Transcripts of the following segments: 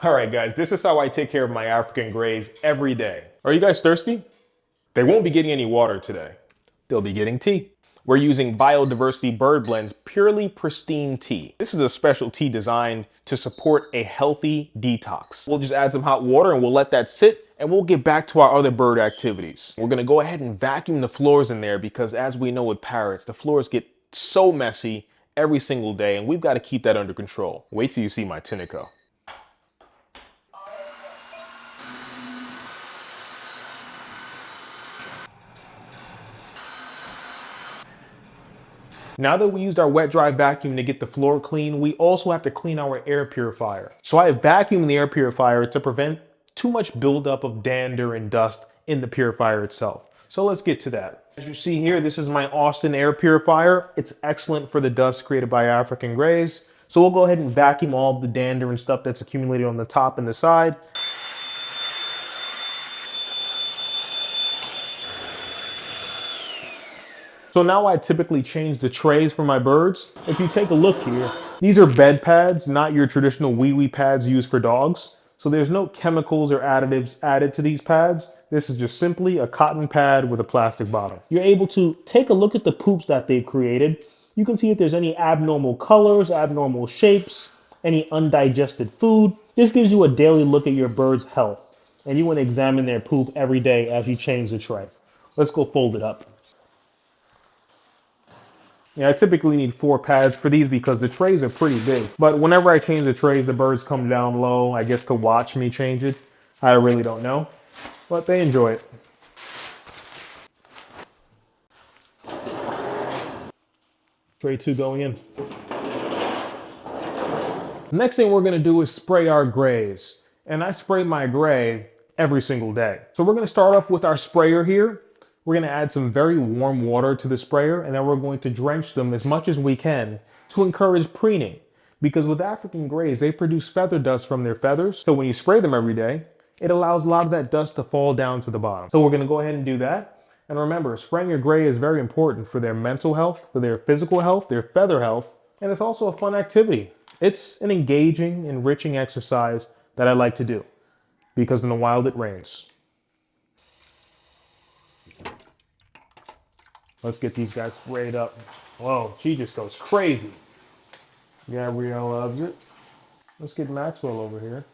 All right, guys, this is how I take care of my African Greys every day. Are you guys thirsty? They won't be getting any water today. They'll be getting tea. We're using Biodiversity Bird Blend's Purely Pristine Tea. This is a special tea designed to support a healthy detox. We'll just add some hot water and we'll let that sit and we'll get back to our other bird activities. We're gonna go ahead and vacuum the floors in there because as we know with parrots, the floors get so messy every single day and we've got to keep that under control. Wait till you see my Tinico. Now that we used our wet dry vacuum to get the floor clean, we also have to clean our air purifier. So I vacuumed the air purifier to prevent too much buildup of dander and dust in the purifier itself. So let's get to that. As you see here, this is my Austin air purifier. It's excellent for the dust created by African Greys. So we'll go ahead and vacuum all the dander and stuff that's accumulated on the top and the side. So now I typically change the trays for my birds. If you take a look here, these are bed pads, not your traditional wee-wee pads used for dogs. So there's no chemicals or additives added to these pads. This is just simply a cotton pad with a plastic bottom. You're able to take a look at the poops that they've created. You can see if there's any abnormal colors, abnormal shapes, any undigested food. This gives you a daily look at your bird's health. And you want to examine their poop every day as you change the tray. Let's go fold it up. Yeah, I typically need 4 pads for these because the trays are pretty big. But whenever I change the trays, the birds come down low, I guess to watch me change it. I really don't know, but they enjoy it. Tray 2 going in. Next thing we're gonna do is spray our grays. And I spray my gray every single day. So we're gonna start off with our sprayer here. We're going to add some very warm water to the sprayer and then we're going to drench them as much as we can to encourage preening. Because with African Greys, they produce feather dust from their feathers. So when you spray them every day, it allows a lot of that dust to fall down to the bottom. So we're going to go ahead and do that. And remember, spraying your gray is very important for their mental health, for their physical health, their feather health, and it's also a fun activity. It's an engaging, enriching exercise that I like to do because in the wild it rains. Let's get these guys sprayed up. Whoa, she just goes crazy. Gabrielle loves it. Let's get Maxwell over here.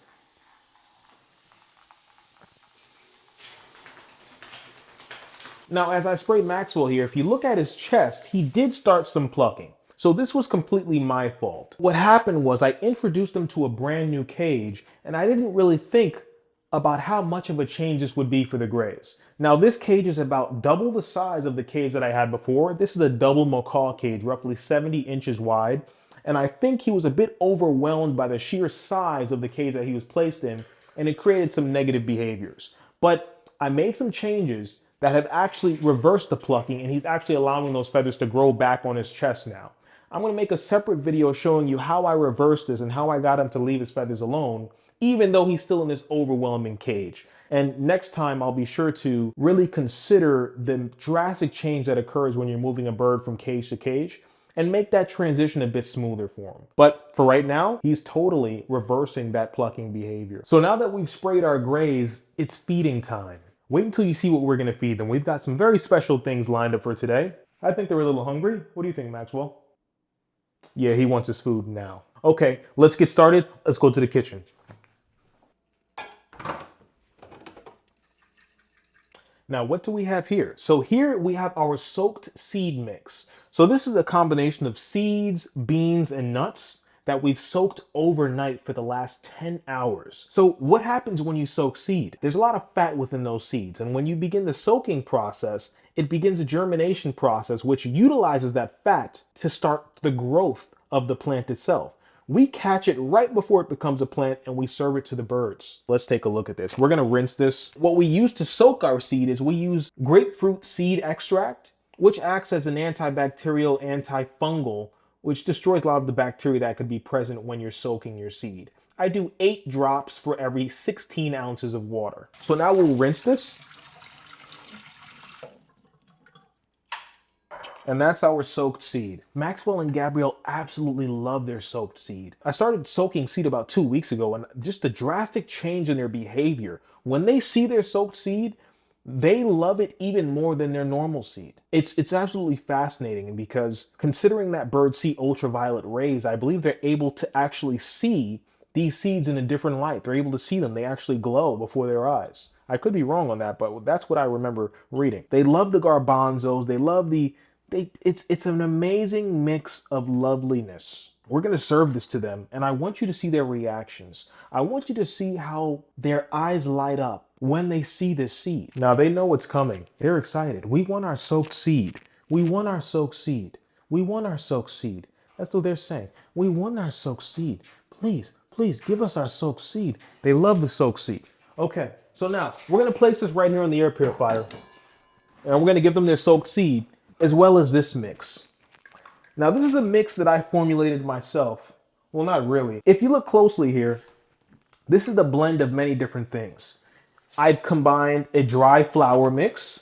Now, as I sprayed Maxwell here, if you look at his chest, he did start some plucking. So this was completely my fault. What happened was I introduced him to a brand new cage, and I didn't really think about how much of a change this would be for the Greys. Now this cage is about double the size of the cage that I had before. This is a double macaw cage, roughly 70 inches wide. And I think he was a bit overwhelmed by the sheer size of the cage that he was placed in, and it created some negative behaviors. But I made some changes that have actually reversed the plucking, and he's actually allowing those feathers to grow back on his chest now. I'm gonna make a separate video showing you how I reversed this and how I got him to leave his feathers alone, even though he's still in this overwhelming cage. And next time I'll be sure to really consider the drastic change that occurs when you're moving a bird from cage to cage and make that transition a bit smoother for him. But for right now, he's totally reversing that plucking behavior. So now that we've sprayed our grays, it's feeding time. Wait until you see what we're gonna feed them. We've got some very special things lined up for today. I think they're a little hungry. What do you think, Maxwell? Yeah, he wants his food now. Okay, let's get started. Let's go to the kitchen. Now, what do we have here? So here we have our soaked seed mix. So this is a combination of seeds, beans, and nuts that we've soaked overnight for the last 10 hours. So what happens when you soak seed? There's a lot of fat within those seeds. And when you begin the soaking process, it begins a germination process, which utilizes that fat to start the growth of the plant itself. We catch it right before it becomes a plant and we serve it to the birds. Let's take a look at this. We're gonna rinse this. What we use to soak our seed is we use grapefruit seed extract, which acts as an antibacterial, antifungal, which destroys a lot of the bacteria that could be present when you're soaking your seed. I do 8 drops for every 16 ounces of water. So now we'll rinse this. And that's our soaked seed. Maxwell and Gabrielle absolutely love their soaked seed. I started soaking seed about 2 weeks ago, and just the drastic change in their behavior. When they see their soaked seed, they love it even more than their normal seed. It's absolutely fascinating because considering that birds see ultraviolet rays, I believe they're able to actually see these seeds in a different light. They're able to see them. They actually glow before their eyes. I could be wrong on that, but that's what I remember reading. They love the garbanzos. They love it's an amazing mix of loveliness. We're going to serve this to them, and I want you to see their reactions. I want you to see how their eyes light up when they see this seed. Now they know what's coming. They're excited. We want our soaked seed. We want our soaked seed. We want our soaked seed. That's what they're saying. We want our soaked seed. Please, please give us our soaked seed. They love the soaked seed. Okay, so now we're going to place this right here on the air purifier, and we're going to give them their soaked seed as well as this mix. Now, this is a mix that I formulated myself. Well, not really. If you look closely here, this is the blend of many different things. I've combined a dry flour mix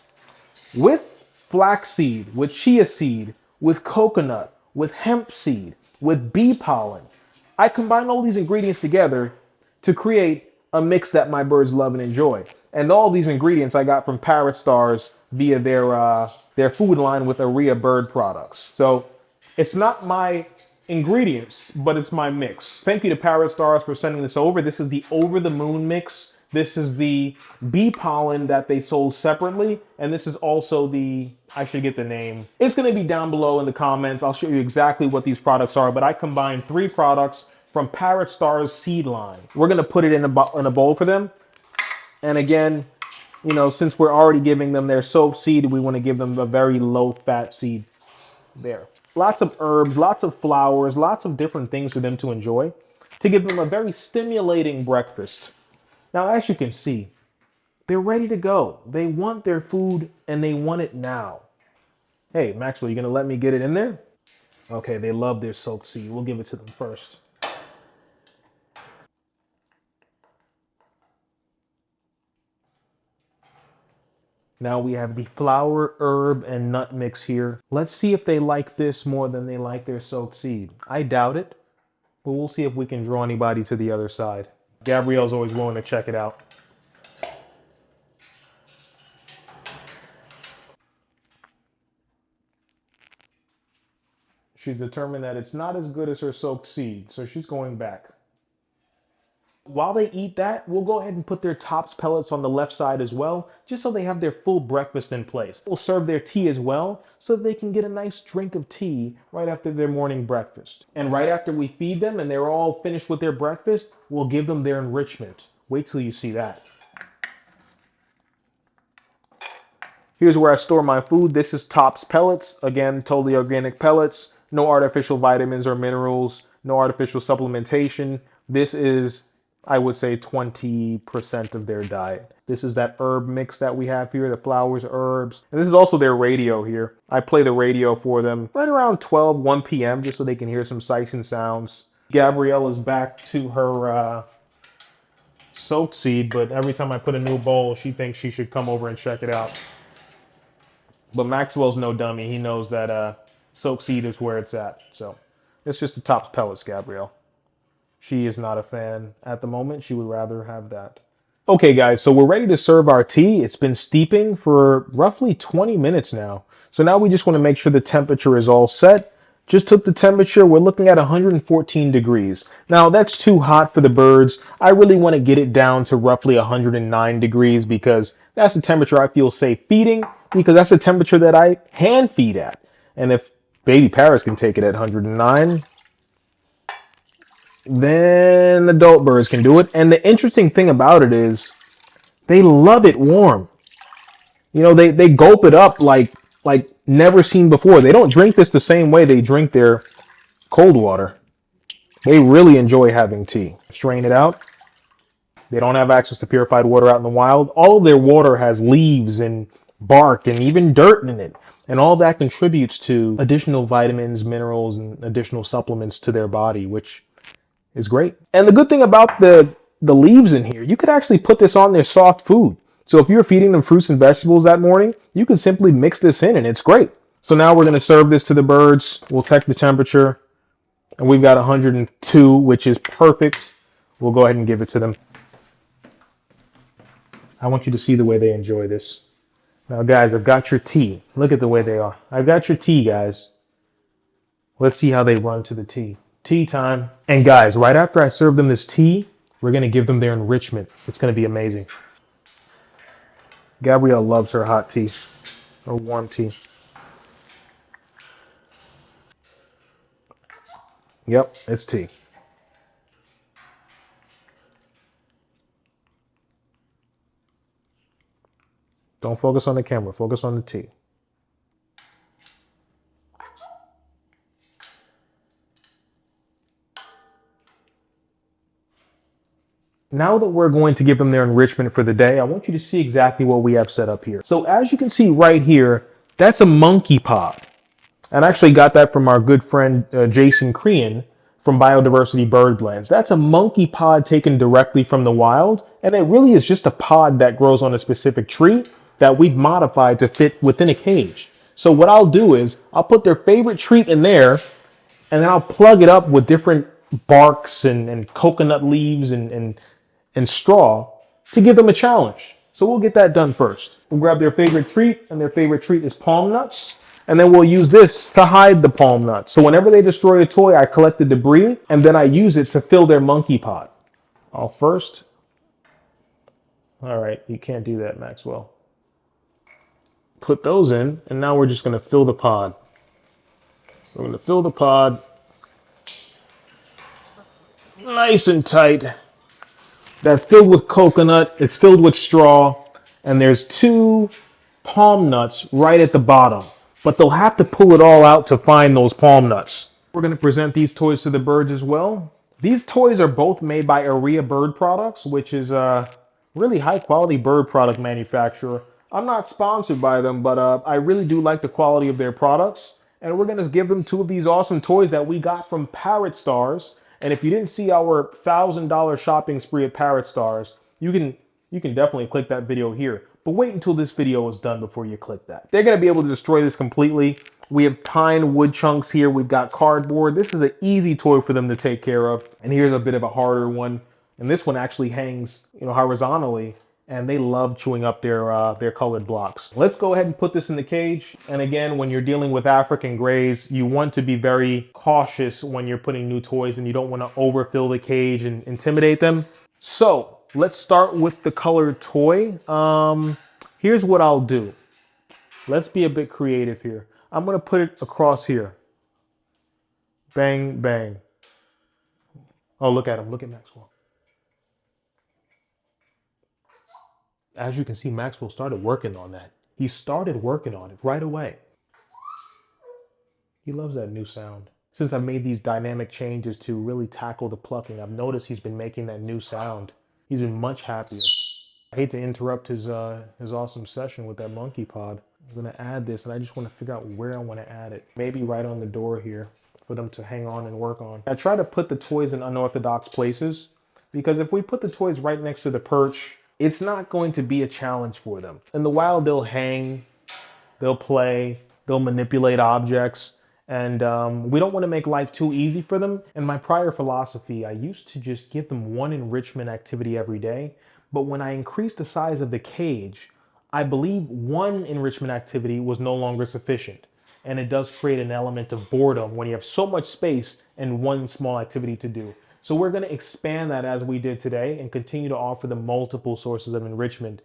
with flaxseed, with chia seed, with coconut, with hemp seed, with bee pollen. I combine all these ingredients together to create a mix that my birds love and enjoy. And all these ingredients I got from Parrot Stars via their food line with Aria bird products. So it's not my ingredients, but it's my mix. Thank you to Parrot Stars for sending this over. This is the Over the Moon mix. This is the bee pollen that they sold separately. And this is also I should get the name. It's going to be down below in the comments. I'll show you exactly what these products are, but I combined 3 products from Parrot Stars seed line. We're going to put it in a bowl for them. And again, you know, since we're already giving them their soaked seed, we want to give them a very low fat seed there. Lots of herbs, lots of flowers, lots of different things for them to enjoy to give them a very stimulating breakfast. Now, as you can see, they're ready to go. They want their food and they want it now. Hey, Maxwell, you going to let me get it in there? Okay, they love their soaked seed. We'll give it to them first. Now we have the flour, herb, and nut mix here. Let's see if they like this more than they like their soaked seed. I doubt it, but we'll see if we can draw anybody to the other side. Gabrielle's always willing to check it out. She's determined that it's not as good as her soaked seed, so she's going back. While they eat that, we'll go ahead and put their tops pellets on the left side as well, just so they have their full breakfast in place. We'll serve their tea as well, so they can get a nice drink of tea right after their morning breakfast. And right after we feed them and they're all finished with their breakfast, we'll give them their enrichment. Wait till you see that. Here's where I store my food. This is Tops Pellets. Again, totally organic pellets. No artificial vitamins or minerals. No artificial supplementation. This is, I would say, 20% of their diet. This is that herb mix that we have here, the flowers, herbs. And this is also their radio here. I play the radio for them right around 1 p.m. just so they can hear some sights and sounds. Gabrielle is back to her soaked seed, but every time I put a new bowl, she thinks she should come over and check it out. But Maxwell's no dummy. He knows that soaked seed is where it's at. So it's just the Tops Pellets, Gabrielle. She is not a fan at the moment. She would rather have that. Okay, guys, so we're ready to serve our tea. It's been steeping for roughly 20 minutes now. So now we just want to make sure the temperature is all set. Just took the temperature. We're looking at 114 degrees. Now, that's too hot for the birds. I really want to get it down to roughly 109 degrees because that's the temperature I feel safe feeding, because that's the temperature that I hand feed at. And if baby parrots can take it at 109, then adult birds can do it. And the interesting thing about it is they love it warm. You know, they gulp it up like never seen before. They don't drink this the same way they drink their cold water. They really enjoy having tea. Strain it out. They don't have access to purified water out in the wild. All of their water has leaves and bark and even dirt in it. And all that contributes to additional vitamins, minerals, and additional supplements to their body, which is great. And the good thing about the leaves in here, you could actually put this on their soft food. So if you're feeding them fruits and vegetables that morning, you can simply mix this in and it's great. So now we're going to serve this to the birds. We'll check the temperature. And we've got 102, which is perfect. We'll go ahead and give it to them. I want you to see the way they enjoy this. Now, guys, I've got your tea. Look at the way they are. I've got your tea, guys. Let's see how they run to the tea. Tea time. And guys, right after I serve them this tea, we're going to give them their enrichment. It's going to be amazing. Gabrielle loves her hot tea or warm tea. Yep, it's tea. Don't focus on the camera. Focus on the tea. Now that we're going to give them their enrichment for the day, I want you to see exactly what we have set up here. So as you can see right here, that's a monkey pod. And I actually got that from our good friend Jason Crean from Biodiversity Bird Blends. That's a monkey pod taken directly from the wild, and it really is just a pod that grows on a specific tree that we've modified to fit within a cage. So what I'll do is I'll put their favorite treat in there, and then I'll plug it up with different barks and coconut leaves and straw to give them a challenge. So we'll get that done first. We'll grab their favorite treat, and their favorite treat is palm nuts. And then we'll use this to hide the palm nuts. So whenever they destroy a toy, I collect the debris, and then I use it to fill their monkey pod. All right, you can't do that, Maxwell. Put those in, and now we're just gonna fill the pod. We're gonna fill the pod nice and tight. That's filled with coconut, it's filled with straw, and there's 2 palm nuts right at the bottom. But they'll have to pull it all out to find those palm nuts. We're going to present these toys to the birds as well. These toys are both made by Area Bird Products, which is a really high quality bird product manufacturer. I'm not sponsored by them, but I really do like the quality of their products. And we're going to give them 2 of these awesome toys that we got from Parrot Stars. And if you didn't see our $1,000 shopping spree at Parrot Stars, you can definitely click that video here. But wait until this video is done before you click that. They're going to be able to destroy this completely. We have pine wood chunks here. We've got cardboard. This is an easy toy for them to take care of. And here's a bit of a harder one. And this one actually hangs, horizontally. And they love chewing up their colored blocks. Let's go ahead and put this in the cage. And again, when you're dealing with African Greys, you want to be very cautious when you're putting new toys, and you don't want to overfill the cage and intimidate them. So let's start with the colored toy. Here's what I'll do. Let's be a bit creative here. I'm gonna put it across here. Bang, bang. Oh, look at him, look at Maxwell. As you can see, Maxwell started working on that. He started working on it right away. He loves that new sound. Since I made these dynamic changes to really tackle the plucking, I've noticed he's been making that new sound. He's been much happier. I hate to interrupt his awesome session with that monkey pod. I'm gonna add this, and I just want to figure out where I want to add it. Maybe right on the door here for them to hang on and work on. I try to put the toys in unorthodox places, because if we put the toys right next to the perch, it's not going to be a challenge for them. In the wild, they'll hang, they'll play, they'll manipulate objects, and we don't want to make life too easy for them. In my prior philosophy, I used to just give them one enrichment activity every day, but when I increased the size of the cage, I believe one enrichment activity was no longer sufficient. And it does create an element of boredom when you have so much space and one small activity to do. So we're going to expand that as we did today and continue to offer them multiple sources of enrichment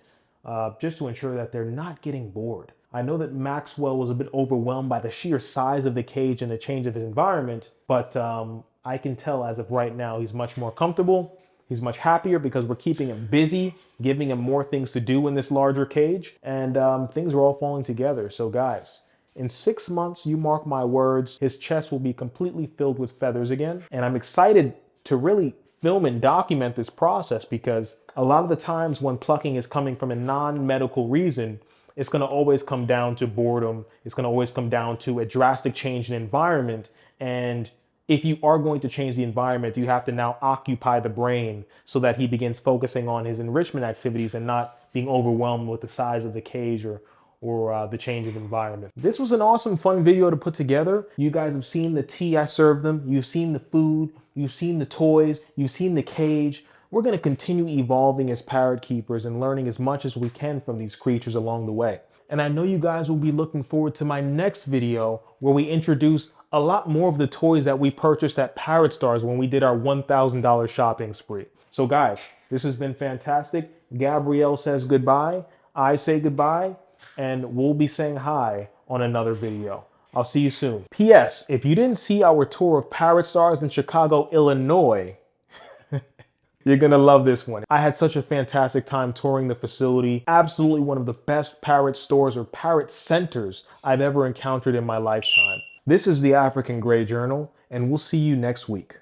just to ensure that they're not getting bored. I know that Maxwell was a bit overwhelmed by the sheer size of the cage and the change of his environment, but I can tell as of right now he's much more comfortable. He's much happier because we're keeping him busy, giving him more things to do in this larger cage, and things are all falling together. So guys, in 6 months, you mark my words, his chest will be completely filled with feathers again. And I'm excited to really film and document this process, because a lot of the times when plucking is coming from a non-medical reason, it's going to always come down to boredom. It's going to always come down to a drastic change in environment. And if you are going to change the environment, you have to now occupy the brain so that he begins focusing on his enrichment activities and not being overwhelmed with the size of the cage or the change of environment. This was an awesome, fun video to put together. You guys have seen the tea I served them. You've seen the food. You've seen the toys. You've seen the cage. We're going to continue evolving as parrot keepers and learning as much as we can from these creatures along the way. And I know you guys will be looking forward to my next video where we introduce a lot more of the toys that we purchased at Parrot Stars when we did our $1,000 shopping spree. So guys, this has been fantastic. Gabrielle says goodbye. I say goodbye, and we'll be saying hi on another video. I'll see you soon. P.S. If you didn't see our tour of Parrot Stars in Chicago, Illinois, you're gonna love this one. I had such a fantastic time touring the facility. Absolutely one of the best parrot stores or parrot centers I've ever encountered in my lifetime. This is the African Grey Journal, and we'll see you next week.